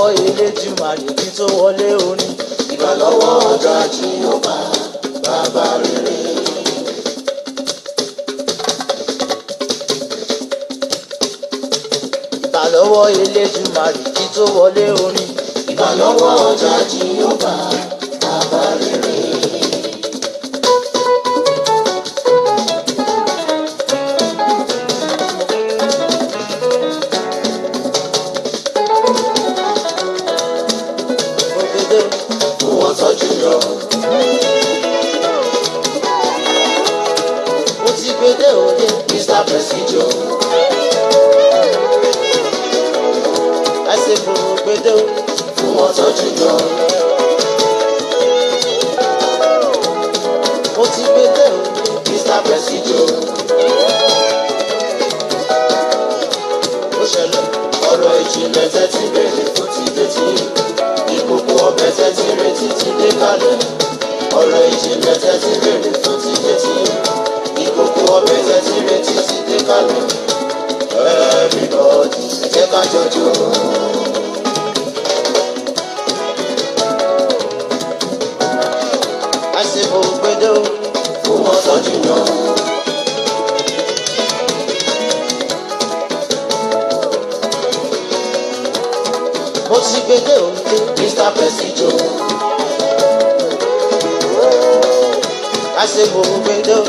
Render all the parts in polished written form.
lọ́wọ́ Elédùmarè kí tó wọlé orin. Ìbà lọ́wọ́ ọ̀gá Jèhófà bàbá rere. Ìbà lọ́wọ́ Elédùmarè kí tó wọlé orin. Ìbà lọ́wọ́ ọ̀gá Jèhófà bàbá rere. Mr. Presidio. Àṣẹ fòrò gbẹdẹ o. Fún wọn tọ́jú lọ. Mo ti gbẹdẹ o. Mr. Presidio. Ó ṣẹlẹ̀. Ọ̀rọ̀ ìjìnlẹ̀ tẹ́tí bèrè fún ti dé tí. Ìkòkò ọbẹ̀ tẹ́tí retí ti dé kalẹ̀. Ọ̀rọ̀ ìjìnlẹ̀ tẹ́tí bèrè fún ti dé tí. Ìkòkò ọbẹ̀ tẹ́tí retí ti dé kalẹ̀. Everybody, ẹ jẹ́ ká jọjọ́. Àṣẹ fòrò gbẹdẹ o. Fún wọn tọ́jú lọ. Mo ti gbẹdẹ o. Mr. Presidio. Àṣẹ fòrò gbẹdẹ o.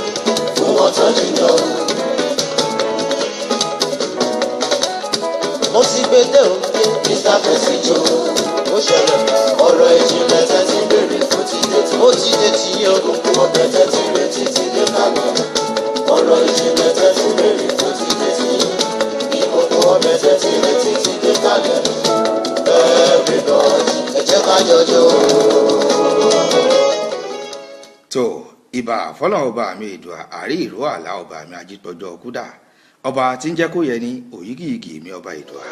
Fún wọn tọ́jú lọ. Mo ti gbẹdẹ o. Mr. Presidio. Ó ṣẹlẹ̀. Ọ̀rọ̀ ìjìnlẹ̀ tẹ́tí bèrè fún ti dé tí. Ó ti dé tí yẹ o. Ìkòkò ọbẹ̀ tẹ́tí retí ti dé kalẹ̀. Ọ̀rọ̀ ìjìnlẹ̀ tẹ́tí bèrè fún ti dé tí. Ìkòkò ọbẹ̀ tẹ́tí retí ti dé kalẹ̀. Everybody, ẹ jẹ́ ká jọjọ́. tó ìbà fọlọ́n ọba mi ìdùà àrí ìró àlá ọba mi ajípọ̀jọ́ kúdà ọba tí ń jẹ́ kó yẹ ní òyígìyìgì mi ọba ìdùà.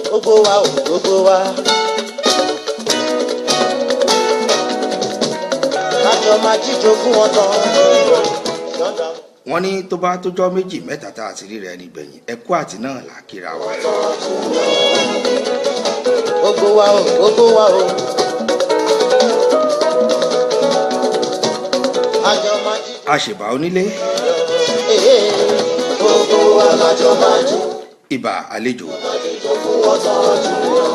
Gbogbo wa o, gbogbo wa. Kájọ máa jíjó fún wọn tán. wọ́n ní tó bá tójọ́ méjì mẹ́ta tá a ti rí rẹ ní gbẹ̀yìn ẹkú àti náà là kíra wa. Gbogbo wa o, gbogbo wa o. Kájọ máa jíjó. àṣìbà onílé Gbogbo wa lájọ máa jó. ìbà àlejò Àjèjò fún wọn tọ́jú lọ.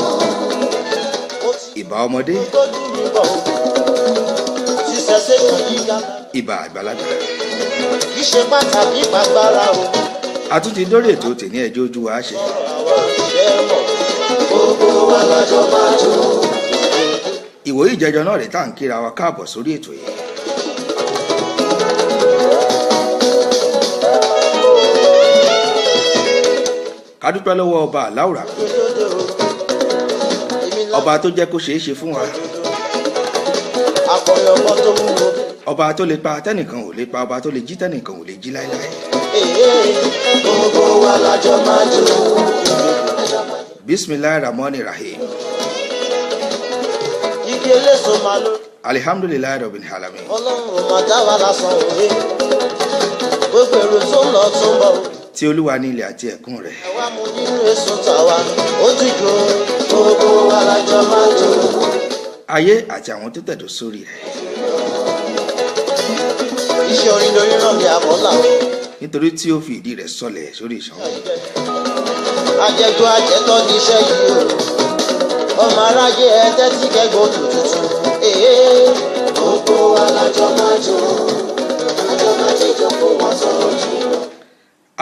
ìbà ọmọdé Tó dùn mí bọ̀ o. Sísẹ sẹ́kàn yíga. ìbà àgbàlagbà. Kì í ṣe pàtàkì pàgbára o. àtúntì dórí ètò tèmi ẹjọ́ ojú wa ṣe. Àwa ìṣẹ́ mọ̀. Gbogbo wa lájọ máa jó. ìwòye ìjẹjọ náà rèé tá à ń kíra wa káàbọ̀ sórí ètò yìí. ká dúpẹ́ lọ́wọ́ ọba aláwùrà ọba tó jẹ́ kó ṣeé ṣe fún wa Akọrin ọmọ tó wúwo. ọba tó lè pa tẹ́nìkan ò lè pa ọba tó lè jí tẹ́nìkan ò lè jí láéláé. Gbogbo wa lájọ máa jó. bisimilahi rahman rahim Igi eléso máa ló. alihamdulilayi rabbil alamin. Ọlọ́run ò máa dá wa lásán òwe. Gbogbo èrò tó ń lọ tó ń bọ̀. tí olúwa ní ilẹ̀ àti ẹ̀kún rẹ̀. Ẹ wá mú nínú èso tàwa. Ó dìgbò. Gbogbo wa lájọ máa jó. ayé àti àwọn tó tẹ̀dó sórí rẹ̀. Iṣẹ́ orin lórí náà ni àbọ̀là. nítorí tí ó fi ìdí rẹ̀ sọlẹ̀ sórí ìṣàn. Àjẹjọ àjẹtọ́ ní iṣẹ́ yìí o. Ọmọ aráyé ẹ tẹ́tí kẹ́gbọ́n tuntun. Gbogbo wa lájọ máa jó. Àjọ máa jíjó fún wọn tọ́jú lọ.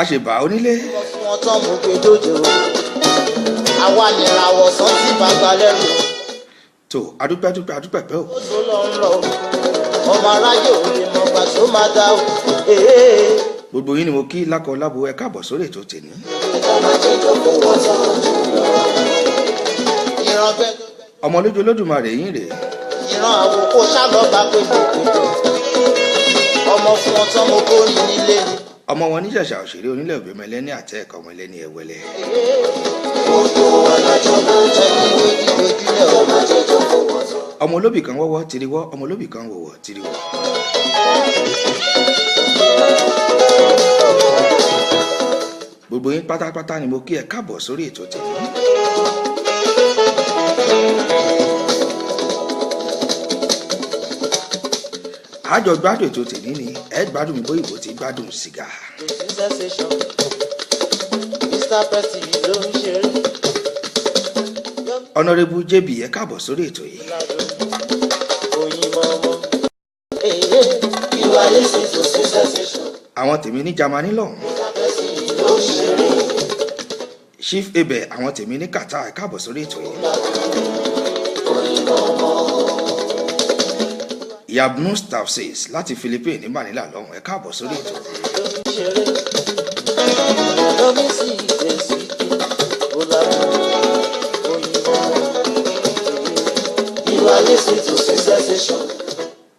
àṣìbà onílé Wọ́n fún wọn tán mú pé dójò. Àwa nìràwọ̀ sán tí bàbá lẹ́rù. tó adúpẹ́ pẹ́ o. Ó tó lọ ń lọ. Ọmọ aráyé ò lè mọ gbà tó máa dá o. gbogbo yín ni mo kí lákọ lábo ẹ káàbọ̀ sórí ètò tèmi. Àjọ máa jíjó fún wọn tọ́jú lọ. Ìran gbẹ́gbẹ́. ọmọ lójú olódùmarè yín rèé. Ìran àwòkó ṣàlọ́ba pé kòkòtò. Ọmọ fún wọn tán mo kórìí nílé ni. ọmọ wọn níṣẹ̀ṣà òṣèré onílẹ̀ òbímọlẹ́ ní àtẹ́ ẹ̀kọ́ ọmọlẹ́ni ẹ̀wẹ́lẹ́. Gbogbo wa lájọ máa jó. Àjọ máa jíjó fún wọn tọ́jú lọ. ọmọ olóbì kan wọ́wọ́ tiriwọ́ ọmọ olóbì kan wọ̀wọ̀ tiriwọ́. gbogbo yín pátápátá ni mo kí ẹ káàbọ̀ sórí ètò tèmi. àjọ gbádùn ètò tèmi ni ẹ gbádùn mi bó ìbò ti gbádùn sìgá. ọ̀nàrẹ́bù JB ẹ káàbọ̀ sórí ètò yìí. àwọn tèmi ní Jámánì lọ́hùn. Chief Ebe àwọn tèmi ní Qatar ẹ káàbọ̀ sórí ètò yìí. Yabnus Tafsis láti Philippines ní Manila lọ́hùn ẹ káàbọ̀ sórí ètò.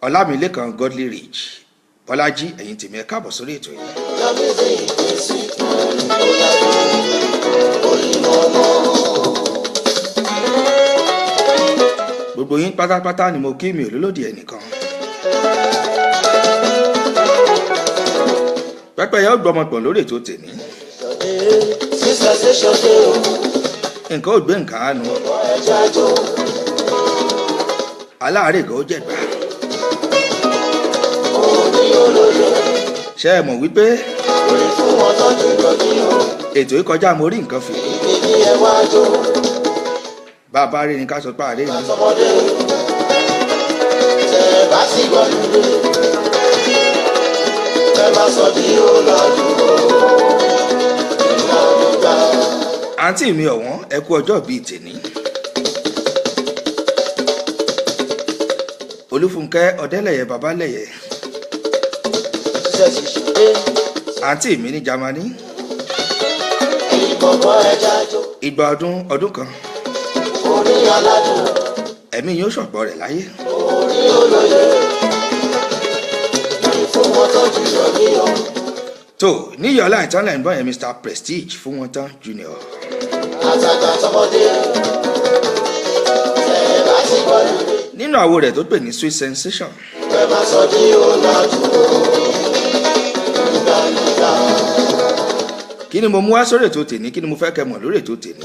Ọlámilékan Godly Rich Bọ́lájí ẹ̀yin tèmi ẹ káàbọ̀ sórí ètò yìí. gbogbo yín pátápátá ni mo kí mi ò lólòdì ẹnìkan. pẹ́pẹ́yẹ ó gbọmọpọ̀ lórí ètò tèmi. nǹkan ò gbé nǹkan á nu. aláàárẹ̀ gan ó jẹ̀gbá. ṣé ẹ mọ̀ wípé ètò yìí kọjá mo rí nǹkan fìrí. bàbá rí ni ká sọ pé àárẹ ni. àǹtí mi ọ̀wọ́n ẹ kú ọjọ́ bíi tèmi. Olúfúnkẹ́ Ọ̀dẹ́lẹ̀yẹ Babálẹ̀yẹ. àǹtí mi ní Jámánì. ìgbà ọdún kan. ẹ̀mí yóò ṣọ̀pọ̀ rẹ̀ láyé. tó níyọ̀lá ìtànlẹ̀ ń bọ̀ yẹn Mr Prestige fún wọn tán Junior. nínú àwo rẹ̀ tó pè ní Sweet Sensation. kí ni mo mú wá sórí ètò tèmi kí ni mo fẹ́ kẹ́ mọ̀ lórí ètò tèmi.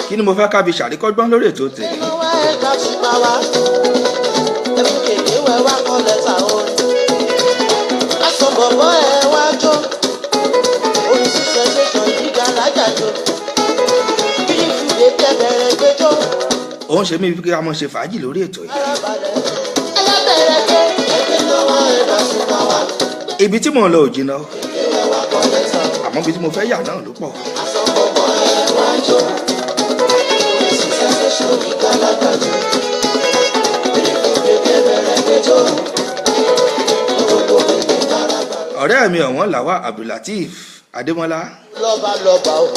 kí ni mo fẹ́ ká fi ṣàríkọ́gbọ́n lórí ètò tèmi. ó ń ṣe mí kí a mọ̀ ṣe fàájì lórí ètò yìí. ibi tí mò ń lọ ò jìnnà àmọ́ ibi tí mo fẹ́ yà náà ló pọ̀. ọ̀rẹ́ mi ọ̀wọ́n làwà Abdulateef Adémọ́lá. lọ́ba o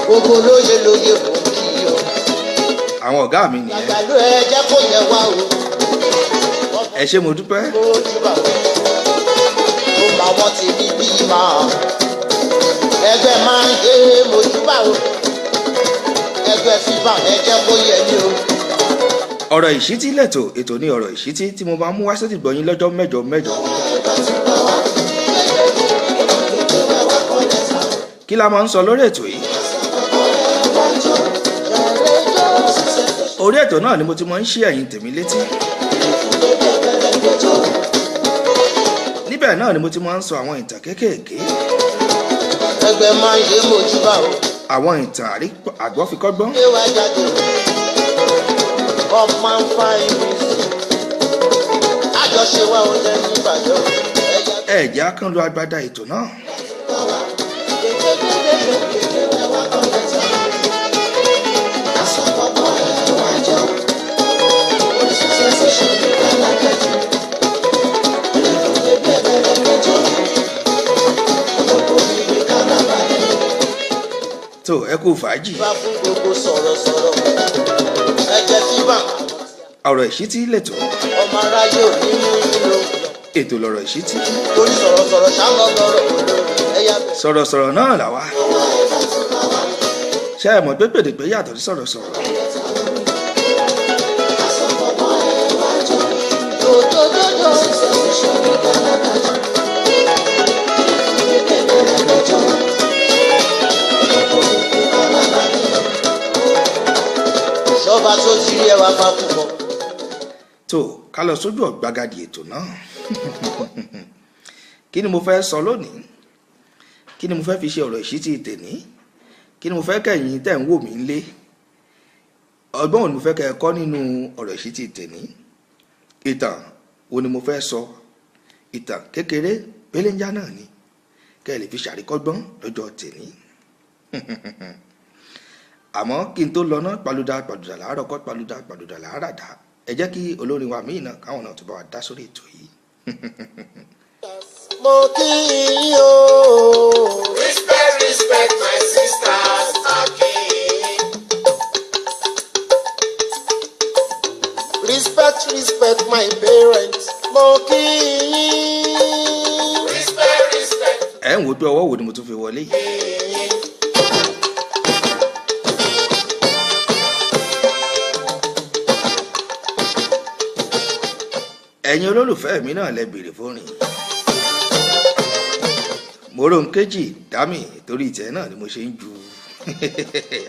gbogbo lóye mò ń kí o. àwọn ọ̀gá mi nìyẹn. àgbàdo ẹ jẹ́ kó yẹ wá o. ẹ ṣé mo dúpẹ́. ó bá wọn ti rí bí máa. ẹgbẹ́ máa ń gbé mojúbà o. ẹgbẹ́ fífà ẹ jẹ́ kó yẹ ní o. ọ̀rọ̀ ìṣítí lẹ́tọ̀ ètò ní ọ̀rọ̀ ìṣítí tí mo máa mú wá sétí gbọ̀yìn lọ́jọ́ mẹ́jọ. kí la máa ń sọ lórí ètò yìí. orí ètò náà ni mo ti máa ń ṣí ẹ̀yin tèmi létí. níbẹ̀ náà ni mo ti máa ń sọ àwọn ìtàn kéékèèké. ẹgbẹ́ máa ń yé mojúbà o. àwọn ìtàn àgbọ́fikọ́gbọ́n. ṣé wàá jáde ọmọ ń fa ìwé àjọṣe wa ò lẹ́nu ìbàdàn. ẹ̀jẹ̀ á kàn lu agbádá ètò náà. tó ẹ kú fàájì. bá fún gbogbo sọ̀rọ̀sọ̀rọ̀ ẹ jẹ́ fíbà. ọ̀rọ̀ ìṣítí lẹ́tọ̀. ọmọ aráyé ò ní mú yín lò. ètò lọ̀rọ̀ ìṣítí. torí sọ̀rọ̀sọ̀rọ̀ ṣáná lọ́rọ̀ òdo ẹ̀yà. sọ̀rọ̀sọ̀rọ̀ náà là wá. ṣé ẹ mọ̀ pé pèdèpé yàtọ̀ sí sọ̀rọ̀sọ̀rọ̀. dòdòdòdò celebration ní Galagata. Ìfúnni bẹ̀rẹ̀ lọ́jọ́. Ìfúnni Galagata. Ṣọba tó ti rí ẹwà máa kú mọ́. tó ká lọ sójú ọ̀gbagadì ètò náà. Kí ni mo fẹ́ sọ lónìí? Kí ni mo fẹ́ fi ṣe ọ̀rọ̀ ìṣítí tèní? Kí ni mo fẹ́ kẹ́yìn tẹ̀ ń wò mí lé? Ọgbọ́n wo ni mo fẹ́ kẹ́ ẹ kọ́ nínú ọ̀rọ̀ ìṣítí tèní? Ìtàn wo ni mo fẹ́ sọ? Ìtàn kékeré pélénjá náà ni kẹ́ ẹ lè fi ṣàríkọ́gbọ́n lọ́jọ́ tèní. Àmọ́ kí n tó lọ náà, paluda paluda làárọ̀ kọ́, paluda paluda làárọ̀ dá. Ẹ jẹ́ kí olórin wa míì náà káwọn náà tó bá wa dá sórí ètò yìí. Mo kí yín o. Respect, respect my sisters, Aki. Respect, respect my parents. Mo kí yín. Respect, respect. Ẹ ń wo pé ọwọ́ wo ni mo tún fi wọlé yìí? Ẹ̀yin olólùfẹ́ mi náà lẹ béèrè fórin. Mo rò ń kéjì dámì torí ìtẹ́ náà ni mo ṣe ń ju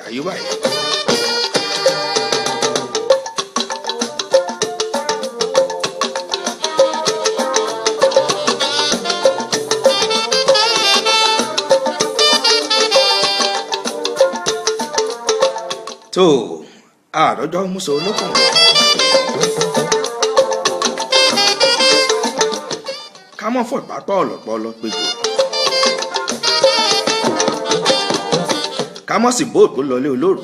àyùbá yìí. tó àròjọ muso olókùn. ká mọ̀ fọ̀ pápá ọ̀lọ́pọ̀lọ́ péjọ. ká mọ̀ sí bóòtù lọlé olóró.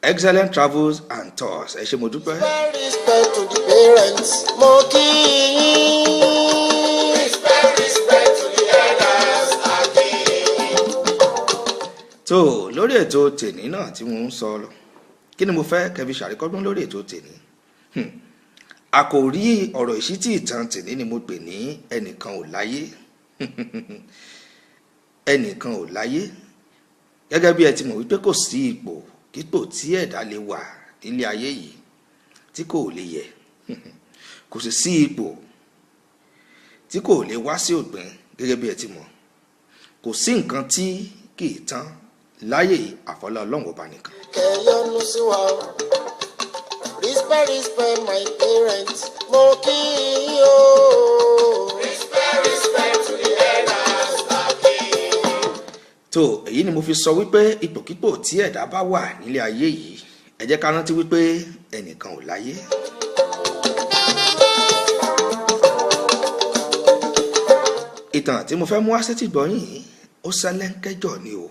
Excellent travels and tours. Ẹ ṣé mo dúpẹ́. Respect to the parents. Mo kí yín. Respect to the elders, Aki. tó lórí ètò tèní náà tí mo ń sọ lọ, kí ni mo fẹ́ kẹbi ṣàríkọ́gbọ́n lórí ètò tèní? Àkòrí ọ̀rọ̀ ìṣítí ìtàn tèní ni mo pè ní ẹnìkan ò láyé. Ẹnìkan ò láyé, gẹ́gẹ́ bí ẹ ti mọ̀ wípé kò sí ipò kípò tí ẹ̀dá lè wà nílé ayé yìí tí kò lè yẹ̀. Kò sì sí ipò tí kò lè wá sí òpin, gẹ́gẹ́ bí ẹ ti mọ̀. Kò sí nǹkan tí kì í tán láyé àfọlá Ọlọ́run ọba nìkan. Kẹ̀yọ́nù sí wa o. Respect my parents. Mo kí yín o. Respect to the elders, Aki. tó èyí ni mo fi sọ wípé ipòkípò tí ẹ̀dá bá wà nílé ayé yìí, ẹ jẹ́ ká rántí wípé ẹnìkan ò láyé. Ìtàn tí mo fẹ́ mú wá sétí gbọ́yìn yìí ó ṣẹlẹ́ńkẹ́jọ ni o.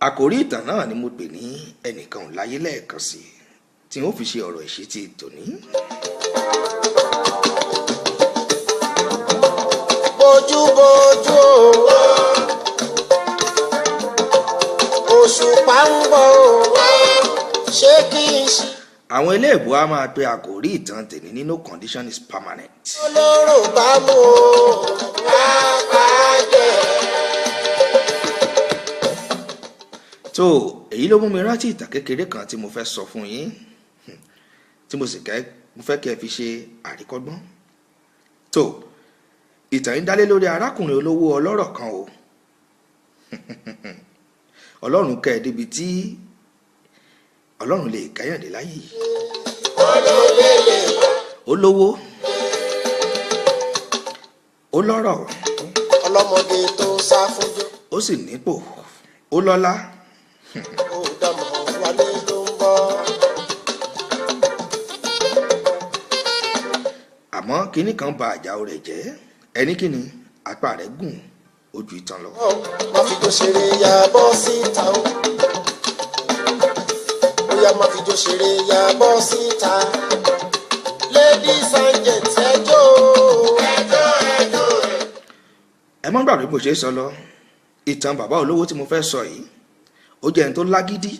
Àkòrí ìtàn náà ni mo pè ní ẹnìkan ò láyé lẹ́ẹ̀kan sí tí wọ́n fi ṣe ọ̀rọ̀ ìṣítí tòní. Bójúbójú o. Òṣùpá ń bọ̀ o. Ṣé kí n ṣe? Àwọn eléèbó a máa pe àkòrí ìtàn tèní ní no condition is permanent. Olóró bá mú o. Àpàjẹ́. tó èyí ló mú mi rántí ìtàn kékeré kan tí mo fẹ́ sọ fún yín, tí mo fẹ́ kí ẹ fi ṣe àríkọ́gbọ́n. tó ìtàn yìí dálé lórí arákùnrin olówó ọlọ́rọ̀ kan o. Ọlọ́run kẹ́ ẹ débi tí Ọlọ́run lè kẹ́yàndé láyé yìí. Ó lówó, ó lọ́rọ̀, Ọlọ́mọge tó ń sá fúnjó. ó sì nípò, ó lọ́lá. Ó dàmọ̀ wálé ló ń bọ̀. Àmọ́ kinní kan ba àjàò rẹ̀ jẹ́. Ẹni kíni? Apá rẹ̀ gùn ojú ìtàn lọ. Má fi jó ṣeré ya bọ́ síta o. Bóyá má fi jó ṣeré ya bọ́ síta. Ladies and gents ẹ jó o. Ẹ má gbàgbé bó ṣe sọ lọ. Ìtàn bàbá olówó tí mo fẹ́ sọ yìí, ó jẹ́ ẹni tó lágídí,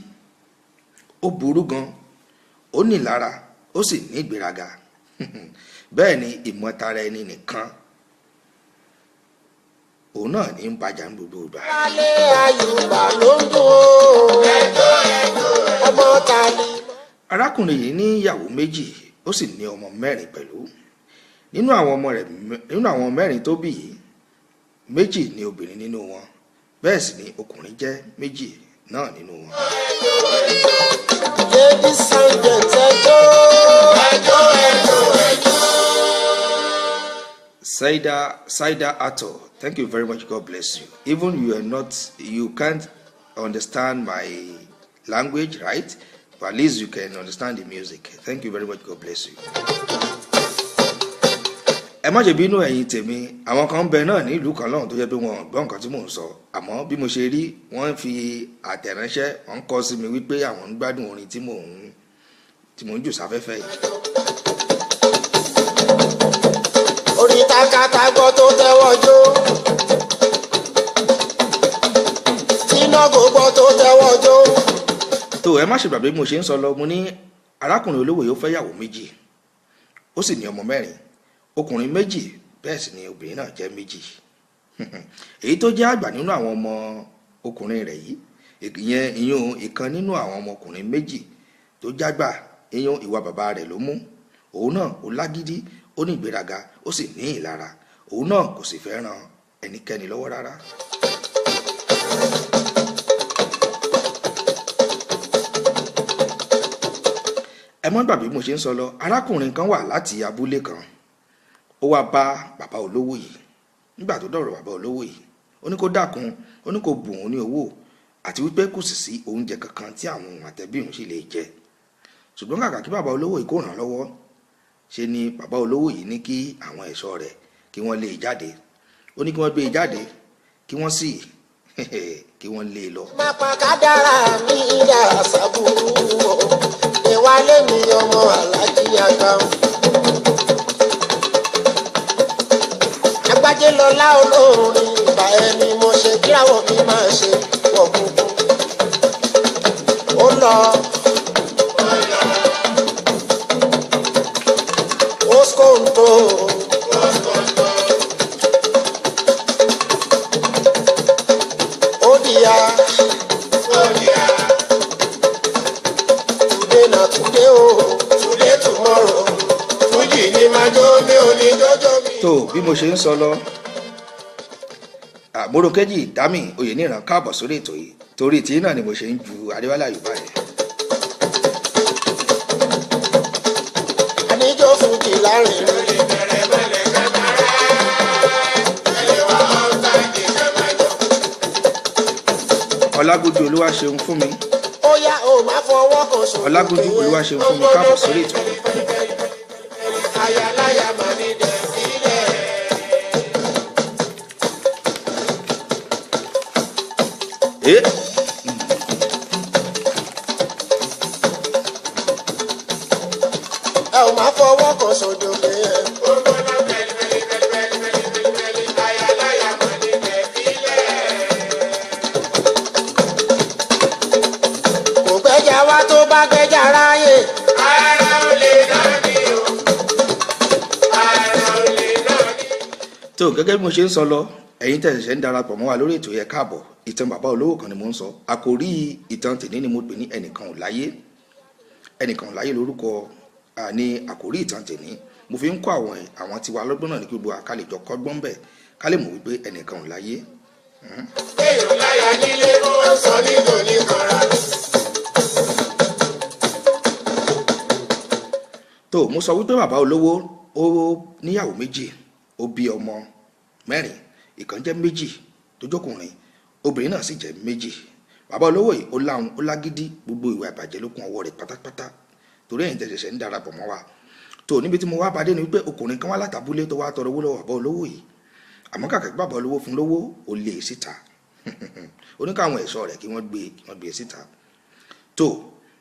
ó burú gan, ó nílara, ó sì ní ìgbéraga. Bẹ́ẹ̀ ni ìmọ̀tara ẹni nìkan òun náà ní ń bàjá ń gbogbo ìgbà. Wálé Àyùbá ló ń dún ọmọ tani. arákùnrin yìí ní ìyàwó méjì ó sì ní ọmọ mẹ́rin pẹ̀lú. nínú àwọn mẹ́rin tó bí yìí méjì ni obìnrin nínú wọn, bẹ́ẹ̀ sì ni ọkùnrin jẹ́ méjì náà nínú wọn. Ladies and gentlemen, Saida Ato, thank you very much. God bless you. Even you can't understand my language, right? But at least you can understand the music. Thank you very much. God bless you. Ẹ má ṣe bínú ẹ̀yin tèmi, àwọn kan bẹ náà ní ìlú kan lọ́hùn tó jẹ́ pé wọn gbọ́ nǹkan tí mò ń sọ, àmọ́ bí mo ṣe rí wọ́n fi àtẹ̀ránṣẹ́ wọ́n kọ sí mi wípé àwọn ń gbádùn orin tí mò ń jù sáfẹ́fẹ́ yìí. orí takata gbọ́ tó tẹ́wọ́ jó, tíná gbogbo tó tẹ́wọ́ jó. tó ẹ má ṣe gbàgbé bí mo ṣe ń sọ lọ, mo ní arákùnrin olówó yìí ó fẹ́ yàwó méjì, ó sì ní ọmọ mẹ́rin, ọkùnrin méjì bẹ́ẹ̀ sì ni obìnrin náà jẹ́ méjì. èyí tó jẹ́ àgbà nínú àwọn ọmọ ọkùnrin rẹ̀ yìí, ìyẹn ìkan nínú àwọn ọmọkùnrin méjì tó jágbà, ìyẹn ìwà bàbá rẹ̀ ló mú. òun náà ó lágídí, ó ní ìgbéraga, ó sì ní ìlara. òun náà kò sì fẹ́ ran ẹnikẹ́ni lọ́wọ́ rárá. ẹ mọ́ gbàgbé mo ṣe ń sọ lọ, arákùnrin kan wà láti abúlé kan, ó wá bá bàbá olówó yìí. nígbà tó dọ̀rọ̀ bàbá olówó yìí, ó ní kó dákun, ó ní kó bùn òun ní owó, àti wípé kò sì sí oúnjẹ kankan tí àwọn àtẹ̀bí òun sì lè jẹ. ṣùgbọ́n kàkà kí bàbá olówó yìí kó ràn án lọ́wọ́, ṣe ni bàbá olówó yìí ní kí àwọn ẹ̀ṣọ́ rẹ̀ kí wọ́n lé e jáde. ó ní kí wọ́n gbé e jáde, kí wọ́n sì kí wọ́n lé e lọ. mápa kádàrá mi ìdá àṣàbùrù o, ìwálé mi ọmọ alájí àgbà. agbájé lọlá olórin ìgbà ẹni mo ṣe kíráwọ̀ mi máa ṣe wọ̀ gbogbo. ó lọ. Oskonto. Odia. Today na today o, today tomorrow. Fuji ni máa jó mi ò ní jọjọ mi. tó bí mo ṣe ń sọ lọ, Mọ́rọ́kẹ́jì Dámì Oyèníran káàbọ̀ sórí ètò yìí, torí tí náà ni mo ṣe ń ju Adéwálé Àyùbá yẹn. Àníjó Fuji láàrin rẹ̀. Ọlágójú Olúwaṣeun fún mi. Ó yá o máa fọwọ́ kan sùn. Ọlágójú Olúwaṣeun fún mi káàbọ̀ sórí ètò yìí. Ayáláyà máa ní dẹ̀ sílẹ̀. Ẹ ò máa fọwọ́ kan sódò pé ẹ. Kò gbẹ́jà wá tó bá gbẹ́jà ráyè. Ara ò lè náà ní o. Ara ò lè náà ní. tó gẹ́gẹ́ bí mo ṣe ń sọ lọ, ẹ̀yin tẹ̀sẹ̀ ń darapọ̀ mọ́ wa lórí ètò yẹn káàbọ̀. ìtàn bàbá olówó kan ni mo ń sọ. àkòrí ìtàn tèmi ni mo pè ní ẹnìkan ò láyé. ẹnìkan ò láyé lórúkọ ní àkòrí ìtàn tèmi. mo fi ń kọ́ àwọn tiwa lọ́gbọ́n náà ní kí gbogbo àkàlẹ̀ jọ kọ́gbọ́n bẹ̀ ká lè mọ̀ wípé ẹnìkan ò láyé. Èèyàn láyà nílé ó sọ nínú oníkanra. tó mo sọ wípé bàbá olówó ó níyàwó méjì, ó bí ọmọ mẹ́rin, ìkan jẹ́ méjì tó jókùnrin, obìnrin náà sì jẹ́ méjì. bàbá olówó yìí ó láhun, ó lágídí, gbogbo ìwà ìbàjẹ́ ló kún ọwọ́ rẹ̀ pátápátá. torí ẹ̀yin tẹ̀sẹ̀ ń darapọ̀ mọ́ wa. tó níbi tí mo wá bá dé ni wípé ọkùnrin kan wá látàbúlé tó wá tọrọ owó lọ́wọ́ bàbá olówó yìí, àmọ́ kàkà kí bàbá olówó fún lówó ó lé e síta. ó ní káwọn ẹ̀ṣọ́ rẹ̀ kí wọ́n gbé e síta. tó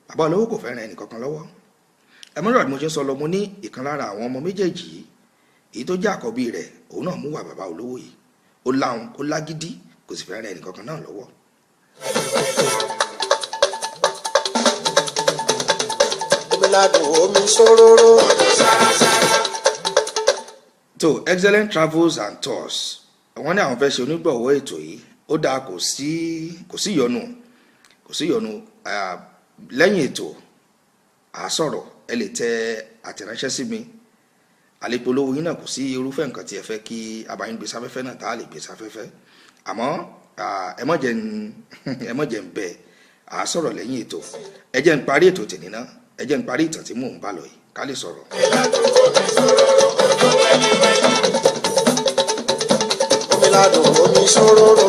bàbá olówó kò fẹ́ràn ẹnì kankan lọ́wọ́. ẹmọ́rọ̀ ni mo ṣe ń sọ lọ, mo ní ìkan lára àwọn ọmọ méjèèjì yìí, èyí tó jẹ́ àkọ́bí rẹ̀, òun náà mú wà bàbá olówó yìí, ó láhun, ó lágídí, kò sì fẹ́ràn ẹnì kankan náà lọ́wọ́. Omiládùn omi ṣòróró. So excellent travels and tours wọ́n ní àwọn fẹ́ ṣe onígbọ̀wọ́ ètò yìí ó dáa kò sí ìyọnu lẹ́yìn ètò àsọ̀rọ̀ ẹ lè tẹ àtẹ̀ránṣẹ́ sí mi àlepolówó yín náà kò sí irúfẹ́ nǹkan tí ẹ fẹ́ kí abayín gbé sáfẹ́fẹ́ náà tá a lè gbé sáfẹ́fẹ́ àmọ́ ẹ má jẹ́ ń bẹ àsọ̀rọ̀ lẹ́yìn ètò ẹ jẹ́ ń parí ètò tèmi náà ẹ jẹ́ ń parí ìtàn tí mò ń bá lọ yìí ká lè sọ̀rọ̀. omi ládùn omi ṣòróró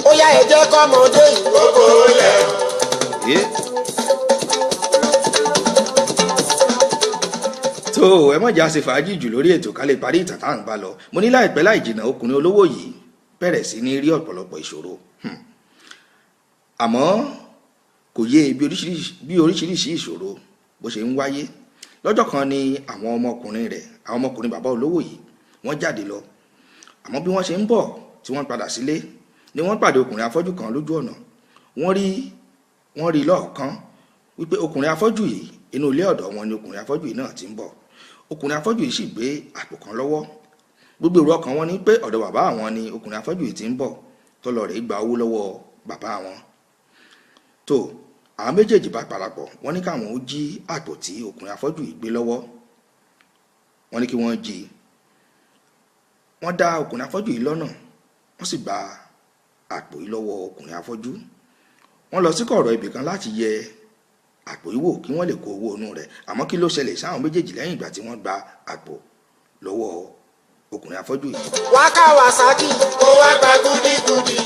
ó yá ẹ jẹ́ kọ́mọdé yìí gbogbo lẹ̀. tó ẹ má jà ṣe fàájì jù lórí ètò ká lè parí ìtàn tá à ń bá lọ mo ní láìpẹ́ láì jìnnà ọkùnrin olówó yìí bẹ̀rẹ̀ sí ní rí ọ̀pọ̀lọpọ̀ ìṣòro àmọ́ kò yé bí oríṣiríṣi ìṣòro bó ṣe ń wáyé lọ́jọ́ kan ni àwọn ọmọkùnrin bàbá olówó yìí wọ́n jáde lọ àmọ́ bí wọ́n ṣe ń bọ̀ tí wọ́n padà sílé ni wọ́n pàdé ọkùnrin afọ́jú kan lójú ọ̀nà wọ́n rí lọ́ọ̀kan wípé ọkùnrin afọ́jú yìí inú ilé ọ̀dọ̀ wọn ni ọkùnrin afọ́jú yìí náà ti ń bọ̀ ọkùnrin afọ́jú yìí sì gbé àpò kan lọ́wọ́ gbogbo èrò ọkàn wọn ni pé ọ̀dọ̀ bàbá àwọn ni ọkùnrin afọ́jú yìí ti ń bọ̀ tó lọ rèé gba owó lọ́wọ́ bàbá wọn tó àwọn méjèèjì bá parapọ̀ wọ́n ní káwọn ó jí àpò tí ọkùnrin afọ́jú yìí gbé lọ́wọ́ wọ́n ní kí wọ́n jí wọ́n dá ọkùnrin afọ́jú yìí lọ́nà wọ́n sì gba àpò yìí lọ́wọ́ ọkùnrin afọ́jú wọ́n lọ sí kọ̀rọ̀ ibì kan láti yẹ àpò yìí wò kí wọ́n lè kó owó inú rẹ̀ àmọ́ kí ló ṣẹlẹ̀ sáwọn méjèèjì lẹ́yìn ìgbà tí wọ́n gba àpò lọ́wọ́ ọkùnrin afọ́jú yìí. wá Kawasaki kó wá gba gúdígúdí.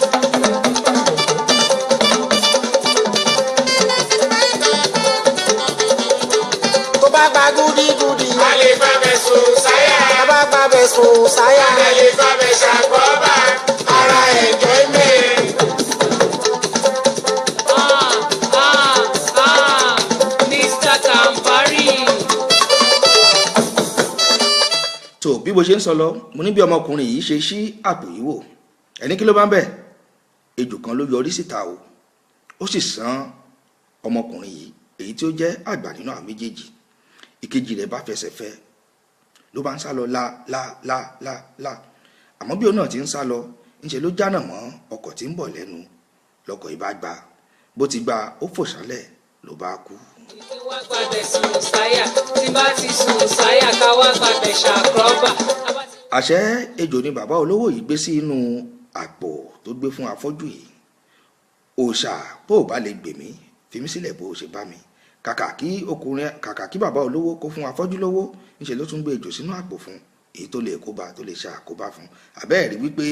tó bá gba gúdígúdí. a lè fa bẹ̀ sùn sáyà. a bá gba bẹ̀ sùn sáyà. a lè fa bẹ̀ ṣàkóbá. ara ẹ̀jọ́ mẹ́. Mr. Campari. tó bí mo ṣe ń sọ lọ mo ní bí ọmọkùnrin yìí ṣe ṣí àpò yìí wò ẹni kí ló bá ń bẹ̀ ejò kan ló yọrí síta o ó sì sán ọmọkùnrin yìí èyí tí ó jẹ́ àgbà nínú àwọn méjèèjì ìkejì rẹ̀ bá fẹsẹ̀ fẹ́ ló bá ń sá lọ la àmọ́ bí òun náà ti ń sá lọ ńṣe ló jánà mọ́ ọkọ̀ tí ń bọ̀ lẹ́nu lọkọ̀ ìbá gbà bó ti gbà ó fò sálẹ̀ ló bá kú. wá gbàgbẹ́ sùn sáyà tí bá ti sùn sáyà ká wá gbàgbẹ́ ṣàkóbá. àṣẹ ejò ni bàbá olówó yìí gbé sí inú àpò tó gbé fún afọ́jú yìí òòṣà bó o bá lè gbèmí fi mí sílẹ̀ bó o ṣe bá mi kàkà kí bàbá olówó kó fún afọ́jú lówó ńṣe ló tún gbé ejò sínú àpò fún èyí tó lè kóbá tó lè ṣe àkóbá fún àbẹ́ẹ̀rí wípé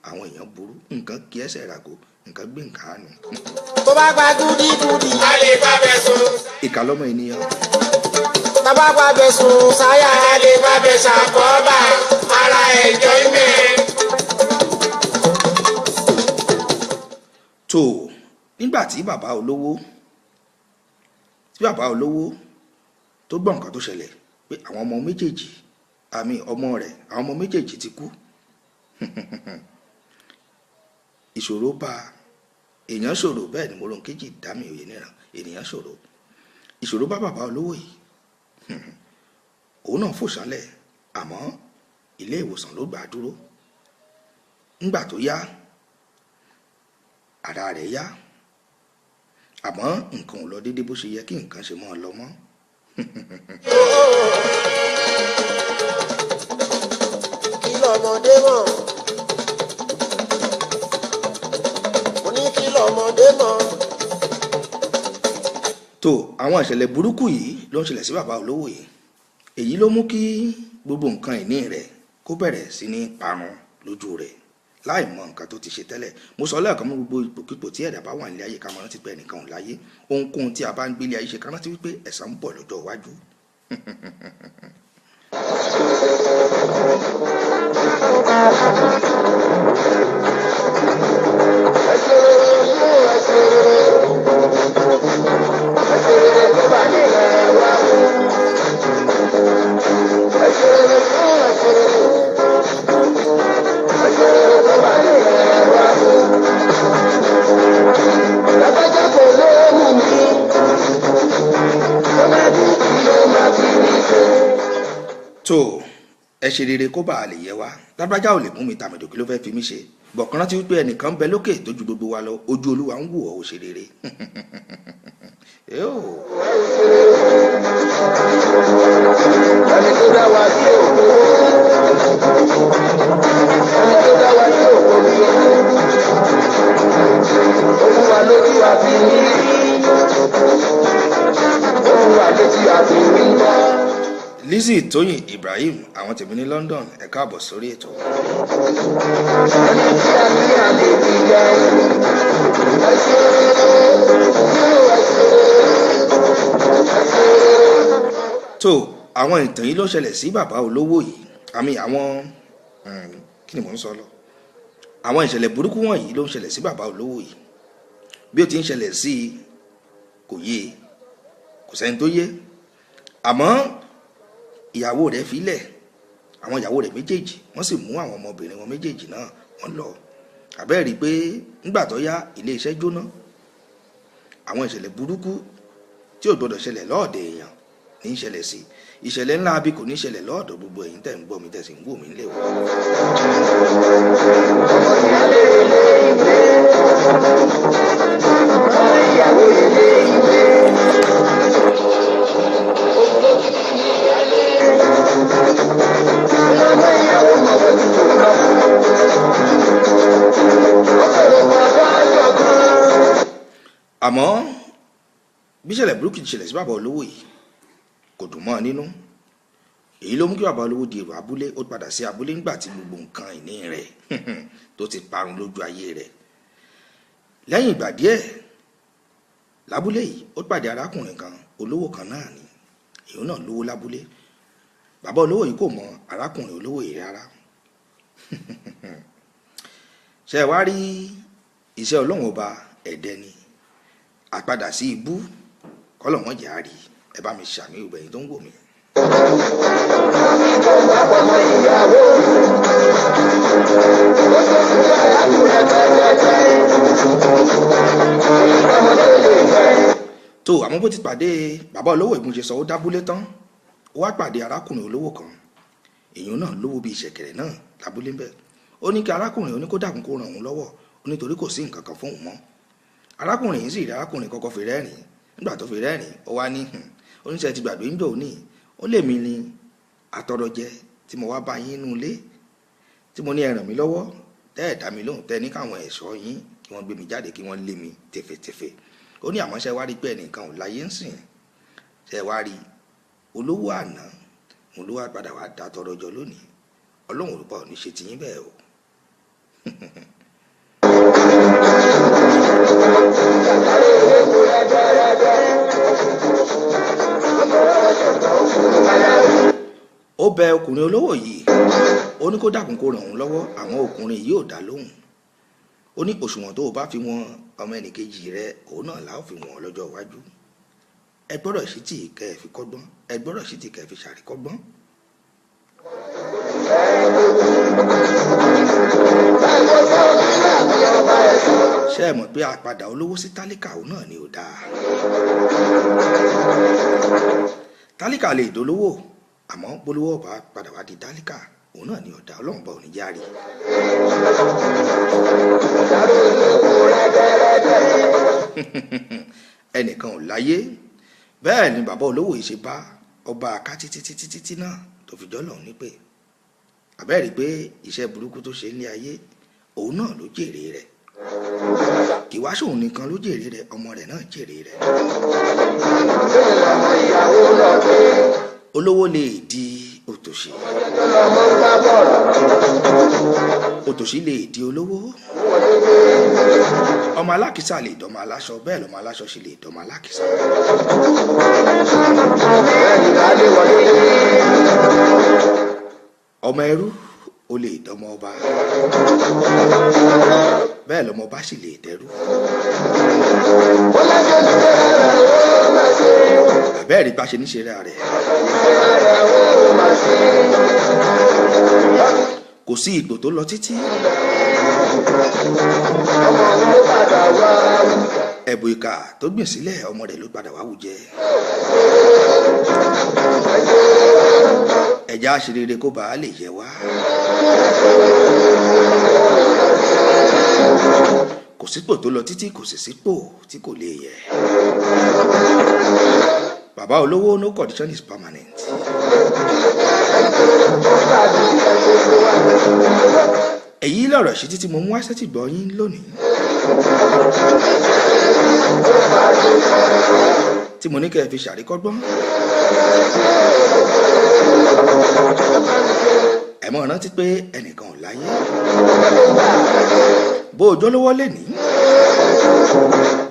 àwọn èèyàn burú nǹkan kí ẹsẹ̀ ràgò nǹkan gbé nǹkan àánú. tó bá gba gúdígúdí. a lè fa bẹ̀ sùn. ìkà lọ́mọ ènìyàn. tá bá gba bẹ̀ sùn sáyà. a lè fa bẹ̀ ṣàkóbá. ara ẹ̀jọ́ mẹ́. tó nígbà tí bàbá olówó tó gbọ́ nǹkan tó ṣẹlẹ̀ pé àwọn ọmọ méjèèjì àwọn ọmọ méjèèjì ti kú ìṣòro bá èèyàn ṣòro bẹ́ẹ̀ ni mo lóun kejì dámì òye níran ènìyàn ṣòro ìṣòro bá bàbá olówó yìí òun náà fò sánlẹ̀ àmọ́ ilé ìwòsàn ló gbà á dúró ńgbà tó yá ara rẹ̀ yá àmọ́ nǹkan ò lọ déédéé bó ṣe yẹ kí nǹkan ṣe mọ́ ọ lọ mọ́. kí lọmọdé mọ̀ mo ní kí lọmọdé mọ̀. tó àwọn ìṣẹ̀lẹ̀ burúkú yìí ló ń ṣẹlẹ̀ sí bàbá olówó yìí èyí ló mú kí gbogbo nǹkan ìní rẹ̀ kó bẹ̀rẹ̀ sí ní parun lójú rẹ̀ láì mọ nǹkan tó ti ṣe tẹ́lẹ̀ mo sọ lẹ́ẹ̀kan mọ́ gbogbo ipòkípò tí ẹ̀dá bá wà nílé ayé ká máa rántí pé ẹnìkan ò láyé ohunkóhun tí a bá ń gbélé ayé ṣe ká rántí wípé ẹ̀san ń bọ̀ lọ́jọ́ iwájú. tó ẹ ṣe rere kó bàa lè yẹ wá. Lágbájá ò lè mú mi tàmẹ̀dò kí ló fẹ́ fi mí ṣe. Bọ̀kan rántí wípé ẹnìkan ń bẹ lókè tó ju gbogbo wa lọ, ojú Olúwa ń wò ọ́, ó ṣe rere. Ẹni tó dá wa sí òkú, ẹni tó dá wa sí òkú bí Olúwa lójú àti rí, Olúwa lójú àti rí. Lizzy Tóyìn Ibrahim, àwọn tèmi ní London, ẹ káàbọ̀ sórí ètò. Ẹni tí a ní àlè fi jẹ́ tó àwọn ìtàn yìí ló ṣẹlẹ̀ sí bàbá olówó yìí, àwọn kí ni mò ń sọ lọ, àwọn ìṣẹ̀lẹ̀ burúkú wọ̀nyí ló ń ṣẹlẹ̀ sí bàbá olówó yìí. Bí ó ti ń ṣẹlẹ̀ sí i kò yé, kò sẹ́ni tó yé. Àmọ́ ìyàwó rẹ̀ filẹ̀, àwọn ìyàwó rẹ̀ méjèèjì wọ́n sì mú àwọn ọmọbìnrin wọn méjèèjì náà wọ́n lọ. Àbẹ́ẹ̀ rí i pé nígbà tó yá ilé iṣẹ́ jóná. Àwọn ìṣẹ̀lẹ̀ burúkú tí ò gbọdọ̀ ṣẹlẹ̀ lọ́ọ̀dẹ̀ èèyàn ní í ṣẹlẹ̀ sí. Ìṣẹ̀lẹ̀ ńlá bí kò ní ṣẹlẹ̀ lọ́ọ̀dọ̀ gbogbo ẹ̀yin tẹ̀ ń gbọ́ mi tẹ̀ sì ń wò mí lé o. Àmọ́ bí ìṣẹ̀lẹ̀ burúkú ti ṣẹlẹ̀ sí bàbá olówó yìí kò dùn mọ́ ọ nínú. Èyí ló mú kí bàbá olówó di èrò abúlé. Ó padà sí abúlé nígbà tí gbogbo nǹkan ìní rẹ̀ tó ti parun lójú ayé rẹ̀. Lẹ́yìn ìgbà díẹ̀ lábúlé yìí ó pàdé arákùnrin kan, olówó kan náà ni. Èyí náà lówó lábúlé. Bàbá olówó yìí kò mọ arákùnrin olówó yìí rárá. Ṣé ẹ wá rí iṣẹ́ Ọlọ́run ọba ẹ̀dẹ́ ni, àpadà sí ibú kọ́lọ́wọ́n jẹ́ àárí. Ẹ bá mi ṣàmì ìgbẹ̀yìn tó ń wò mí. Tó àmọ́ bó ti pàdé bàbá olówó ìmúṣe sọ ó dábúlé tán, ó wá pàdé arákùnrin olówó kan. Èèyàn náà lówó bíi ìṣẹ̀kẹ̀rẹ̀ náà lábúlé ń bẹ̀. Ó ní kí arákùnrin oní kó dàkún kó ràn òun lọ́wọ́, ó nítorí kò sí nǹkan kan fún òun mọ́. Arákùnrin yìí sì rí arákùnrin kọ́kọ́ fi rẹ́rìn. Nígbà tó fi rẹ́rìn, ó wá ní oníṣẹ́ ti gbàgbé ń jò ní, ó lè mi ni atọrọjẹ tí mo wá bá yín nínú ilé, tí mo ní ẹ ràn mí lọ́wọ́, tẹ́ ẹ̀ dá mi lóhùn, tẹ́ ní káwọn ẹ̀ṣọ́ yín kí wọ́n gbé mi jáde, kí wọ́n lé mi tẹ̀fẹ̀tẹ̀fẹ̀. Ó ní àmọ́ ṣe wá rí pé ẹnìkan ò láyé ń sìn, ṣe wá rí olówó àná òun ló wá padà wá da tọrọjọ lónìí. Ọlọ́run olùpọ̀ ò ní ṣe tiyín bẹ́ẹ̀ o. Ó bẹ ọkùnrin olówó yìí, ó ní kó dákun kó ràn òun lọ́wọ́. Àwọn ọkùnrin yìí ò dá lóhùn. Ó ní òṣùwọ̀n tó o bá fi wọn ọmọ ẹnìkejì rẹ, òun náà la ó fi wọn lọ́jọ́ iwájú. Ẹ gbọ́dọ̀ sí tì kẹ́ ẹ fi kọ́gbọ́n, ẹ gbọ́dọ̀ sí tì kẹ́ ẹ fi ṣàríkọ́gbọ́n. Ṣé ẹ mọ̀ pé àpadà olówó sí tálíkà òun náà ni ò dáa. Tálíkà lè dolówó, àmọ́ bólówó ọba padà wá di tálíkà òun náà ni ò dáa. Ọlọ́run bá ò ní járe. Ẹnìkan ò láyé. Bẹ́ẹ̀ ni bàbá olówó yìí ṣe bá ọba àká títí náà tó fi jọ́lọ̀ ní pé àbẹ́ẹ̀rí pé iṣẹ́ burúkú tó ṣe ní ayé òun náà ló jèrè rẹ̀. Kì wá ṣòun nìkan ló jèrè rẹ̀, ọmọ rẹ̀ náà jèrè rẹ̀. Olówó lè di òtòṣì, òtòṣì lè di olówó. Ọmọ alákìsà lè dọmọ aláṣọ, bẹ́ẹ̀ lọmọ aláṣọ sì lè dọmọ alákìsà. Ọmọ ẹrú ó lè dọmọ ọba, bẹ́ẹ̀ lọmọ ọba sì lè dẹrú. Bẹ́ẹ̀ rí bá ṣe níṣe rẹ̀. Kò sí ipò tó lọ títí ẹ̀bùn ìkà tó gbìn sílẹ̀ ọmọ rẹ̀ ló padà wá wù jẹ. ẹ̀já aṣèrere kó bàa lè yẹ wá. kò sípò tó lọ títí kò sì sípò tí kò lè yẹ. bàbá olówó no condition is permanent. èyí lọ̀rọ̀ ṣí títí mo mú wá sẹ́tì gbọ́ yín lónìí. tí mo ní kẹ́ ẹ fi ṣàríkọ́gbọ́n. ẹ mọ̀ rántí pé ẹnìkan ò láyé. bó o jọ́ lówó lè ní.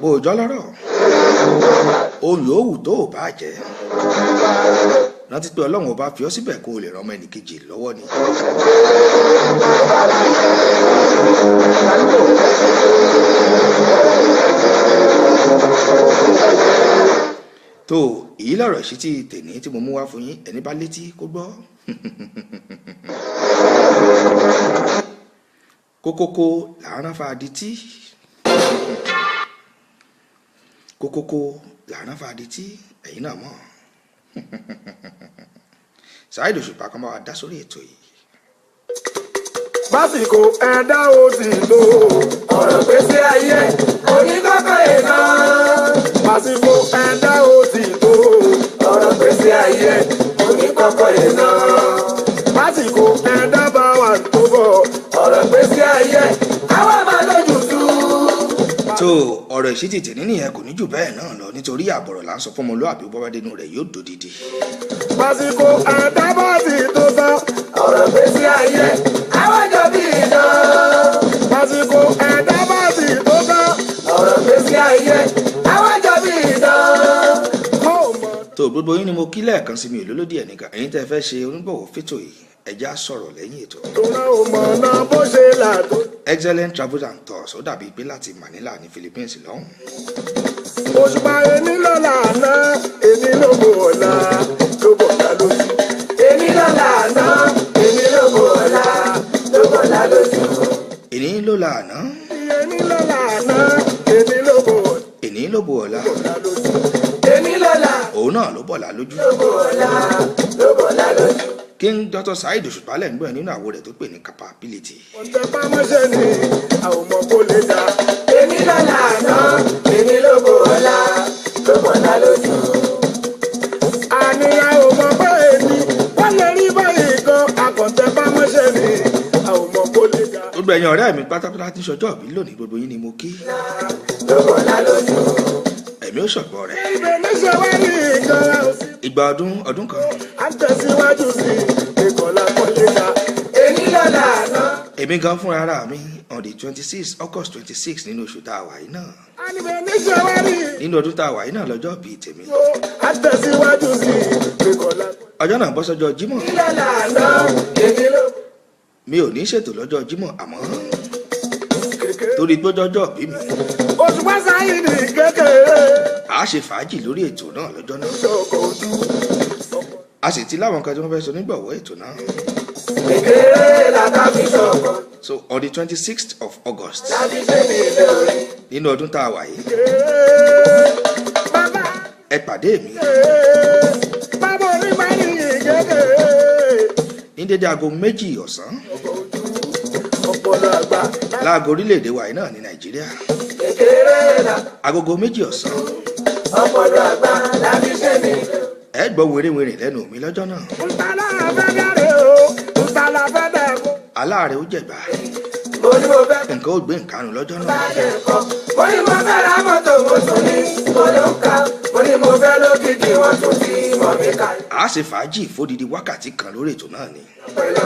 bó o jọ́ lọ́rọ̀. ohun yòówù tó o bá jẹ́. rántí pé ọlọ́run ọba fi ọ́ síbẹ̀ kó o lè ran ọmọ ẹnìkejì lọ́wọ́ ni. tó èyí lọ̀rọ̀ ìṣítí tèní tí mo mú wá fún yín ẹni bá létí kó gbọ́. kókókó làárán fa adití. kókókó làárán fa adití ẹ̀yin náà mọ̀. Saheed Òṣùpá kan bá wa dá sórí ètò yìí. Básìkò ẹ̀dá ó ti lò ọ̀rọ̀ pèsè ayé oníkọ́kọ́ iná. Básìkò ẹ̀dá ó ti lò ọ̀rọ̀ pèsè ayé oníkọ́kọ́ iná. Básìkò ẹ̀dá bá wà tó bọ̀ ọ̀rọ̀ pèsè ayé àwọn máa lójú tú. tó ọ̀rọ̀ ìṣítí tèní nìyẹn kò ní jù bẹ́ẹ̀ náà lọ nítorí àbọ̀rọ̀ là ń sọ fún ọmọlúwàbí bọ́bádénú rẹ̀ yóò dòdìdì. Básìkò ẹ̀dá bá ti tó tán ọ̀rọ̀ pèsè ayé àwọn jọ bí iná. Básìkò ẹ̀dá bá ti tó tán ọ̀rọ̀ pèsè ayé àwọn jọ bí iná. tó gbogbo yín ni mo kí lẹ́ẹ̀kan sí mi ò lólódì ẹnìkan ẹ̀yin tẹ́ fẹ́ ṣe onígbọ̀wọ́ fẹ́tò yìí ẹja sọ̀rọ̀ lẹ́yìn ètò. tòun ò mọ̀ náà bó ṣe là tó. excellent travels and tours ó dàbí pé láti Manila ní Philippines lọ́hùn. Òṣùpá èmi lọ́la àná èmi ló bò ọ̀la ló bọ̀ ọ̀la lójú. èmi lọ́la àná èmi ló bò ọ̀la ló bọ̀ ọ̀la lójú. èní ló la àná. èmi lọ́la àná èmi ló bò ọ̀la. èní ló bo ọ̀la. èmi lọ́la òun náà ló bọ̀lá lójú. ló bò ọ̀la ló bọ̀ ọ̀la lójú. King Dr. Saheed Òṣùpá lẹ́ ń gbọ́ nínú àwo rẹ̀ tó pè ní capability. wọ́n tẹ pámọ́ṣẹ́ ni àwọn ọmọ kò lè dá. èmi lọ́la àná èmi ló bò ọ̀la ló bọ̀ ọ̀la lójú. àníyàn ò mọ báyìí ni wọ́n lè rí báyìí gan akọ̀tẹ́ pámọ́ṣẹ́ ni àwọn ọmọ kò lè dá. gbogbo ẹ̀yin ọ̀rẹ́ mi pátápátá tí sọjọ́ ìbí lónìí gbogbo yín ni mo kí. ló bọ̀ ọ̀la lójú. ẹ̀mí ó ṣọ̀gbọ́ rẹ̀. ibẹ̀ ní ṣe wá ní ìjọra òsì. ìgbà ọdún kan. à ń tẹ̀síwájú sí ìkọ̀lá kò lè dá. èmi lọ́la àná. èmi gan fúnra ara mi on the 26 August 26 nínú oṣù tá a wà yìí náà. àníbẹ̀ ní ṣe wá ní. nínú ọdún tá a wà yìí náà lọ́jọ́ bíi tèmi. à ń tẹ̀síwájú sí ìkọ̀lá. ọjọ́ náà bọ́ sọ́jọ́ Jímọ̀. èmi lọ́la àná èmi ló. mi ò ní ṣètò lọ́jọ́ Jímọ̀ àmọ́ torí gbọ́jọ́jọ́ bí mi. Òṣùpá Saheed kékeré. a ṣe fàájì lórí ètò náà lọ́jọ́ náà. ṣọkọ̀ ojú. a sì ti láwọn kan tí wọ́n fẹ́ sọ nígbàwọ́ ètò náà. kékeré làtà fi ṣọkọ̀. so on the 26th of August láti ṣe mi ilé orí. nínú ọdún tá a wà yìí bàbá ẹ pàdé mi bàbá oníbàárì kékeré. ní dédé aago 2 ọ̀sán ọpọlọ àgbà. láago orílẹ̀-èdè wa yìí náà ní Nàìjíríà. kékeré là. agogo 2 ọ̀sán ọpọlọ àgbà láti ṣe mi ilé orí. ẹ gbọ́ wèrèwèrè lẹ́nu mi lọ́jọ́ náà. ntàlá fẹ́ dáre o ntàlá fẹ́ dàgbò. aláàrẹ̀ ó jẹ̀gbà mo ní mo fẹ́ nǹkan ó gbé nǹkan rùn lọ́jọ́ náà. báyẹ̀ kọ́. mo ní mo fẹ́ ra mọ́tò mo tún ní mo ló ń ka. mo ní mo fẹ́ lókìkí wọ́n tún ti mọ̀ mí ká. a ṣe fàájì fódìdí wákàtí kan lórí ètò náà ni. pẹ̀lú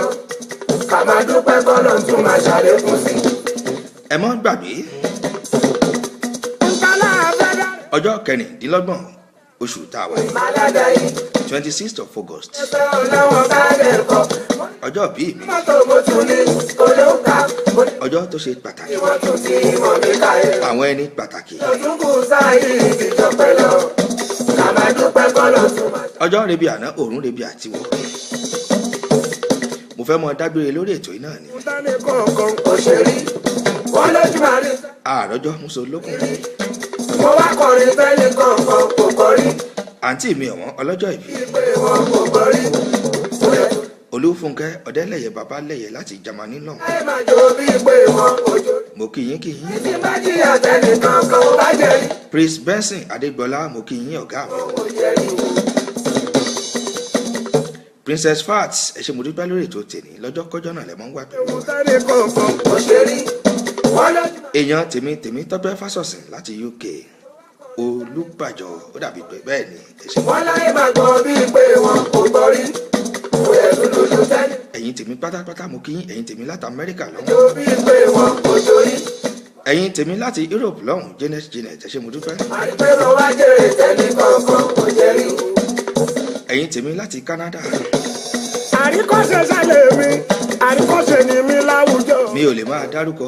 ká máa dúpẹ́ kọ́nà tún máa ṣàlékún sí. ẹ mọ́ gbàgbé ntàlá fẹ́ dáre. ọjọ́ 26 oṣù tá a wà yìí màládà yìí 26th of August ẹgbẹ́ ọlọ́wọ́ bá dẹ̀ kọ́. ọjọ́ bíi mi mọ́tò mo tún ní mo ló ń ka. mo ní ọjọ́ tó ṣe pàtàkì wọ́n tún ti mọ̀ mí ká ẹ̀. àwọn ẹni pàtàkì òtúnkù Saheed ìjọpẹ́ lọ. ká máa dúpẹ́ kọ́nà tún máa. ọjọ́ rebi àná òórùn rebi àtiwọ́ mo fẹ́ mọ dágbére lórí ètò yìí náà ni tani kọ̀ọ̀kan òṣèré wọ́n lójú máa rí. àròjọ musolókun mo wá kọrin fẹ́ni kankan kò kọrí. àǹtí mi ọ̀wọ́n ọlọ́jọ́ ìbí ìpè wọn kò kọrí. olúfúnkẹ́ ọ̀dẹ́lẹ̀yẹ babalẹ̀yẹ láti Jámánì lọ́hùn. ẹ máa jó bí ìpè wọn kò jó. mo kí yín. ìdí bá jìyà tẹ́nì kankan ó bá jẹ́rìí. Prince Benson Adégbọlá mo kí yín ọ̀gá mi. ó jẹ́rìí. Princess Fats ẹ ṣé mo dúpẹ́ lórí ètò tèmi lọ́jọ́ kọjọ́ náà lẹ́mọ́ ń wá pẹ̀lú. ewu tẹ́nì kankan kò ṣe rí. wọ́n lọ́jọ́. èèyàn tèmi Tọ́pẹ́ Fásọ̀sìn láti UK Olúbàjọ́ ó dàbí pé bẹ́ẹ̀ ni ẹ ṣé. wọ́n láyé máa gbọ́ bí ìpè wọn kò kọrí. ó yẹ dúdú tẹ́nì. ẹ̀yin tèmi pátápátá mo kí yín ẹ̀yin tèmi láti Amẹ́ríkà lọ́hùn. jó bí ìpè wọn kò jórí. ẹ̀yin tèmi láti Europe lọ́hùn Janet ẹ ṣé mo dúpẹ́. àìpé mo wá jèrè tẹ́nì kankan kò jẹ́rìí. ẹ̀yin tèmi láti Canada àríkọ́ṣe sálẹ̀ mi àríkọ́ṣe ni mi láwùjọ. mi ò lè máa dárúkọ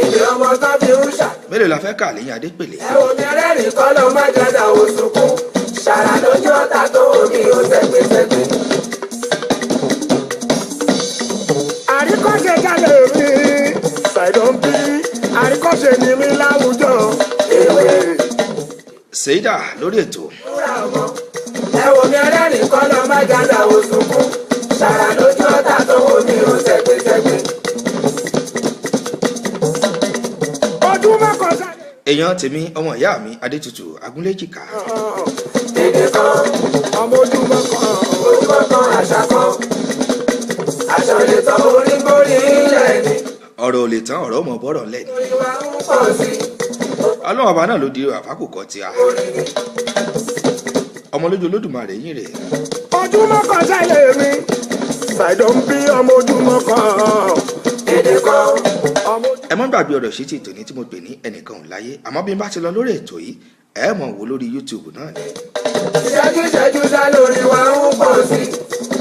ìdí ọmọ tó fi ń ṣà. mélòó la fẹ́ kà lẹ́yìn Adépèlé. ẹ ò ní rẹ́rìn kọ́ ló má jẹ́dá òṣùkú. ṣàrà lójú ọ̀tá tó omi ò sẹ́gbẹ́sẹ́gbẹ́. àríkọ́ṣe sálẹ̀ mi ṣàìdán bí àríkọ́ṣe ni mi láwùjọ. èwe Seida lórí ètò ìrora ọmọ. ẹ ò ní rẹ́rìn kọ́ ló má jẹ́dá òṣùkú. ṣàrà lójú ọ̀tá tó omi ò sẹ́gbẹ́sẹ́gbẹ́. ọdún mọ́kànlá. èèyàn tèmi ọmọ ìyá mi Adétutù Agúnléjìká èdè kan ọmọ ojúmọ́ kan ojúmọ́ kan àṣà kan aṣọ lè tọ́ orí borí ilẹ̀ ni ọ̀rọ̀ ò lè tán ọ̀rọ̀ ọmọ bọ́rọ̀ lẹ́ni orí wa ń pọ̀ sí Ọlọ́run ọba náà ló di àfákùkọ tí a ọmọ lójú Olódùmarè yín rè ojúmọ́ kan sẹ́lẹ̀ mi ṣàìdọ̀ ń bí ọmọ ojúmọ́ kan èdè kan ọmọ ojúmọ́. ẹ má gbàgbé ọ̀rọ̀ sí ti tòní tí mo pè ní ẹnìkan ò láyé àmọ́ bí n bá ti lọ lórí ètò yìí ẹ mọ̀ wò lórí YouTube náà ni. ìṣẹ́jú sá lórí wa ń pọ̀ sí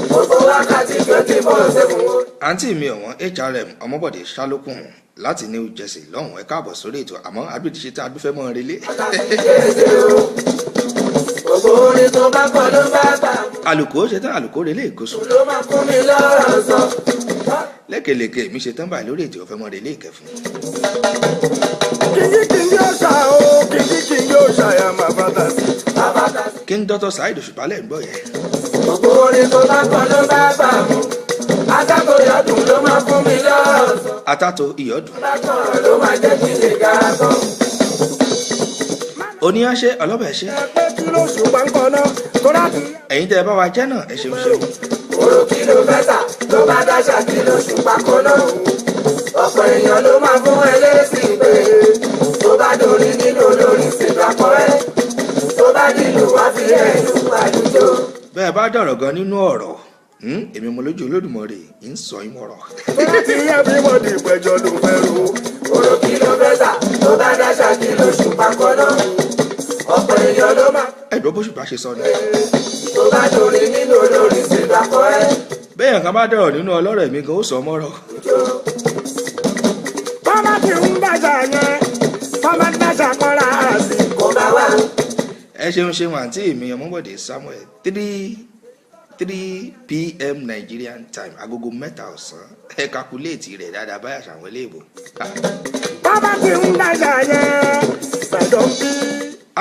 gbogbo wákàtí 24/7. àǹtí mi ọ̀wọ́n HRM Ọmọbọ̀dé Ṣálókùn láti New Jersey lọ́hùn ẹ káàbọ̀ sórí ètò àmọ́ agbèdìṣe tí a dúfẹ́ mọ́ relé. gbogbo orin tó bá kọ ló bá bà mú. àlùkò ṣe tán àlùkò relé ìkóso ló máa fún mi lọ́rọ̀ sọ. lẹ́kẹ̀lẹ́kẹ̀ mi ṣe tán báyìí lórí ètò ọ̀fẹ́ mọ́ relé ìkẹfún. kìngí ọ̀sà o kìngí ọ̀sà yà máa bàtà sí. King Dr. Saheed Òṣùpá lẹ́ ń gbọ́ yẹn. gbogbo orin tó bá kọ ló bá bà mú. adáko yọdún ló máa fún mi lọ́rọ̀ sọ. Atato Ìyọ́dún bá kọ̀rọ̀ ló máa jẹ́ kí n lè gara tán. oníyanṣẹ́ ọlọ́bẹ̀ ṣe ẹgbẹ́ kí ló ṣùgbọ́n ń kọ́nà tó láti. ẹ̀yin tẹ́ ẹ bá wa jẹ́ náà ẹ ṣeun ṣeun. òrò kìlómítà ló bá dáṣà kí ló ṣùgbọ́n kọ́nà. ọ̀pọ̀ èèyàn ló máa fún ẹlẹ́sìn pé tó bá dorí nínú olórin sígbàpọ̀ ẹ̀ tó bá dìlù wá fi ẹ̀lú àdújọ. bẹ́ẹ̀ bá dọ̀rọ̀ gan nínú ọ̀rọ̀ èmi mo lójú Olódùmarè ń sọ ìmọ̀ràn. láti yẹ bí mo di ìpẹjọ ló fẹ́ ro. òrò kìlómítà ló bá dáṣà kí ló ṣùgbọ́n kọ́nà. ọ̀pọ̀ èèyàn ló máa ẹ̀dùn bóṣùpá ṣe sọ ni. tó bá dorí nínú olórin sígbàpọ̀ ẹ̀. bẹ́ẹ̀ kan bá dọ̀rọ̀ nínú ọlọ́rọ̀ mi gan ó sọ mọ́rọ̀. bọ́lá ti ń dáṣà yẹn bọ́lá dáṣà kọ́ra àti kò bá wà. ẹ ṣeun ṣeun àǹtí mi Ọmọbọ̀dé Samuel 3 p.m. Nigerian time agogo 3 ọ̀sán ẹ kakuléètì rẹ̀ dáadáa báyà sàwọn eléèbó. bọ́lá ti ń dáṣà yẹn ṣàìdọ̀ ń bí.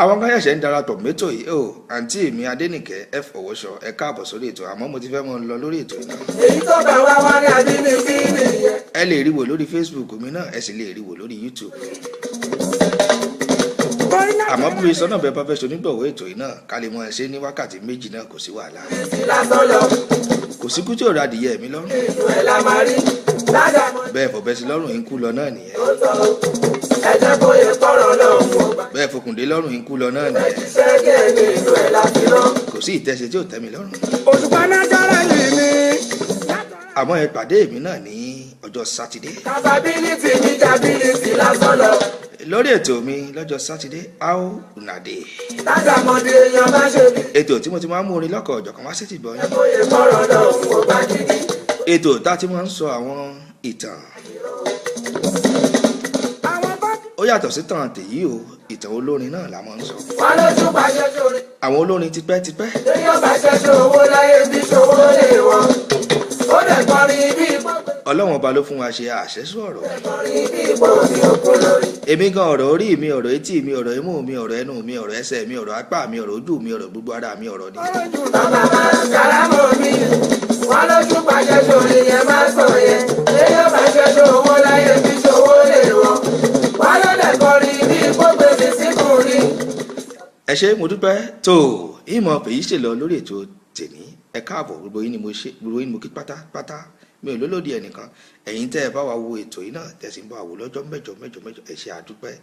àwọn kan ṣẹ̀ṣẹ̀ ń darapọ̀ mẹ́tò yìí o àǹtí mi Adénìkẹ́ F. Ọwọ́ṣọ ẹ káàbọ̀ sórí ètò àmọ́ mo ti fẹ́ mọ́ lọ lórí ètò yìí náà. èyí tó bá wá wá ní abínibí nìyẹn. ẹ lè rí wò lórí Facebook mi náà ẹ sì lè rí wò lórí YouTube. àmọ́ bí mi sọ náà bẹ́ẹ̀ bá fẹ́ ṣonígbọ̀wọ́ ètò yìí náà ká lè mọ ẹ ṣe ní wákàtí méjì náà kò sí wàhálà. lásán lọ kò sí kú tí ò ra adìyẹ mi lọ́rùn. inú ẹ̀ la máa rí ládàá mọ́ bẹ́ẹ̀ fọ̀bẹ́ sí lọ́rùn yín kú lọ náà nìyẹn. tó tọ́ ẹ jẹ́ kó yẹ kọ́rọ̀ lọ́hùn ó gbà. bẹ́ẹ̀ fokùndé lọ́rùn yín kú lọ náà nìyẹn. iṣẹ́ díẹ̀ ní inú ẹ̀ la fi rán. kò sí ìtẹ́sẹ̀ tí ò tẹ́ mi lọ́rùn. òṣùpá náà jọ́ra yìí ni. àmọ́ ẹ pàdé mi náà ní ọjọ́ sátidé. capability ní jability lásán lọ. lórí ètò mi lọ́jọ́ sátidé how una dey. ládàá mọ́dé èèyàn má ṣe bí. ètò tí mo ti máa ń mú orin lọ́kọ̀ ọ̀jọ̀kan wá sí ti gbọ́ yín. kó yẹ kọ́rọ̀ lọ́hùn ó gbà gidi. ètò tá a ti máa ń sọ àwọn ìtàn àwọn bá ó yàtọ̀ sí tàn tèyí o ìtàn olórin náà la máa ń sọ. wà lójú pàṣẹ sórí. àwọn olórin tipẹ́tipẹ́ lẹ́yìn ọba ṣẹṣẹ owó láyé bí ṣòwò lè wọ́n. ó dẹ̀ kọrin bí gbogbo ọlọ́wọ́n ọba ló fún wa ṣe àṣẹ́sọ ọ̀rọ̀ kọrin bí gbogbo ní oko lórí. èmi gan ọ̀rọ̀ orí mi ọ̀rọ̀ etí mi ọ̀rọ̀ imú mi ọ̀rọ̀ ẹnu mi ọ̀rọ̀ ẹsẹ̀ mi ọ̀rọ̀ apá mi ọ̀rọ̀ ojú mi ọ̀rọ̀ gbogbo ara mi ọ̀rọ̀ ni. Bàbá máa ń karamọ́ mi, wọ́n lójú pàṣẹ sórí yẹn máa sọ yẹn. Èyí ò bá ṣe ṣòwò láyé fi ṣòwò lè wọ́n. Wọ́n ló dẹ̀ kọrin bí gbogbo mi síkù rí. ẹ ṣé mo dúpẹ́ tó ìmọ̀ pèyí ṣe lọ lórí ètò tèmi ẹ káàbọ̀ gbogbo yín ni mo kí pátápátá mi ò lólòdì ẹnìkan ẹ̀yin tẹ́ ẹ bá wa wo ètò yìí náà tẹ́ sì ń bá wa wò lọ́jọ́ mẹ́jọ ẹ ṣé àdúpẹ́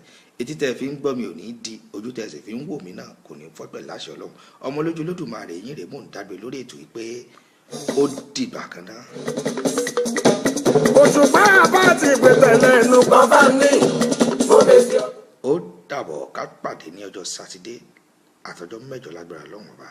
etí tẹ́ ẹ fi ń gbọ́ mi ò ní di ojú tẹ́ ẹ sì fi ń wò mí náà kò ní fọ́ pẹ̀lú àṣẹ Ọlọ́run ọmọ lójú Olódùmarè yín rèé mò ń dágbé lórí ètò yìí pé ó dìgbà kan náà. Òṣùpá àbá ti pètèlè ẹnu bàbá mi. Mo lè ṣe ó dàbọ̀ ká pàdé ní ọjọ́ sátidé àtọjọ́ mẹ́jọ lágbára Ọlọ́run ọba.